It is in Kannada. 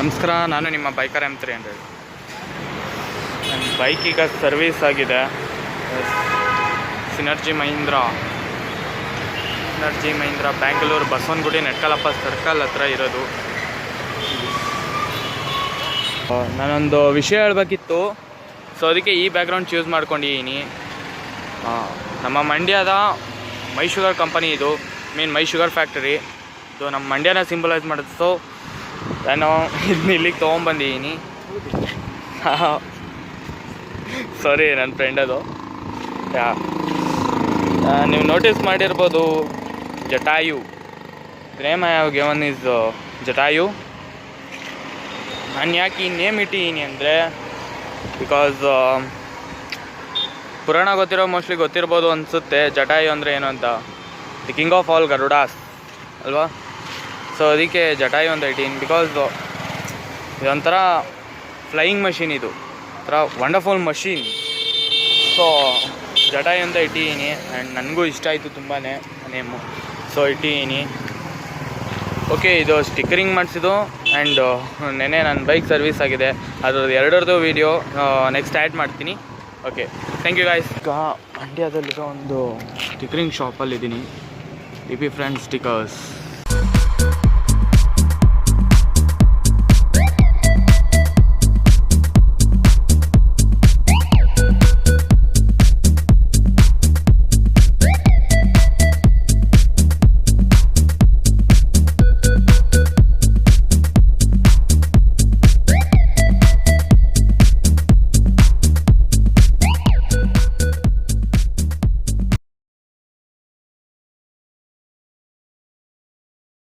ನಮಸ್ಕಾರ, ನಾನು ನಿಮ್ಮ ಬೈಕರ್ M300. ನನ್ನ ಬೈಕ್ ಈಗ ಸರ್ವೀಸ್ ಆಗಿದೆ. ಸಿನರ್ಜಿ ಮಹೀಂದ್ರ ಬ್ಯಾಂಗ್ಳೂರು ಬಸವನಗುಡಿ ನೆಟ್ಕಲಪ್ಪ ಸರ್ಕಲ್ ಹತ್ರ ಇರೋದು. ನಾನೊಂದು ವಿಷಯ ಹೇಳಬೇಕಿತ್ತು, ಸೊ ಅದಕ್ಕೆ ಈ ಬ್ಯಾಕ್ಗ್ರೌಂಡ್ ಚೂಸ್ ಮಾಡ್ಕೊಂಡಿದ್ದೀನಿ. ನಮ್ಮ ಮಂಡ್ಯದ ಮೈ ಶುಗರ್ ಕಂಪನಿ ಇದು, ಮೈ ಶುಗರ್ ಫ್ಯಾಕ್ಟರಿ ಇದು ನಮ್ಮ ಮಂಡ್ಯನ ಸಿಂಬಲೈಸ್ ಮಾಡುತ್ತೆ. ಸೊ ನಾನು ಇದನ್ನ ಇಲ್ಲಿಗೆ ತೊಗೊಂಬಂದಿದ್ದೀನಿ. ಸಾರಿ, ನನ್ನ ಫ್ರೆಂಡ್ ಅದು. ನೀವು ನೋಟಿಸ್ ಮಾಡಿರ್ಬೋದು, Jatayu name I have given is Jatayu. ನಾನು ಯಾಕೆ ಈ ನೇಮ್ ಇಟ್ಟಿದ್ದೀನಿ ಅಂದರೆ, ಬಿಕಾಸ್ ಪುರಾಣ ಮೋಸ್ಟ್ಲಿ ಗೊತ್ತಿರ್ಬೋದು ಅನಿಸುತ್ತೆ. ಜಟಾಯು ಅಂದರೆ ಏನು ಅಂತ, ದಿ ಕಿಂಗ್ ಆಫ್ ಆಲ್ ಗರುಡಾಸ್ ಅಲ್ವಾ. ಸೊ ಅದಕ್ಕೆ ಜಟಾಯು ಅಂತ ಇಟ್ಟಿದ್ದೀನಿ. ಬಿಕಾಸ್ ಇದೊಂಥರ ಫ್ಲೈಯಿಂಗ್ ಮಷೀನ್, ಇದು ಒಂಥರ ವಂಡರ್ಫುಲ್ ಮಷೀನ್. ಸೊ ಜಟಾಯು ಅಂತ ಇಟ್ಟಿದ್ದೀನಿ. ಆ್ಯಂಡ್ ನನಗೂ ಇಷ್ಟ ಆಯಿತು ತುಂಬಾ ನೇಮು, ಸೊ ಇಟ್ಟಿದ್ದೀನಿ. ಓಕೆ, ಇದು ಸ್ಟಿಕ್ಕರಿಂಗ್ ಮಾಡಿಸಿದ್ದು. ಆ್ಯಂಡ್ ನೆನ್ನೆ ನನ್ನ ಬೈಕ್ ಸರ್ವೀಸ್ ಆಗಿದೆ. ಅದ್ರದ್ದು ಎರಡರದ್ದು ವೀಡಿಯೋ ನೆಕ್ಸ್ಟ್ ಆ್ಯಡ್ ಮಾಡ್ತೀನಿ. Okay, thank you guys. ಈಗ ಮಂಡ್ಯದಲ್ಲಿರೋ ಒಂದು ಸ್ಟಿಕ್ಕರಿಂಗ್ ಶಾಪಲ್ಲಿದ್ದೀನಿ, DP ಫ್ರೆಂಡ್ ಸ್ಟಿಕ್ಕರ್ಸ್.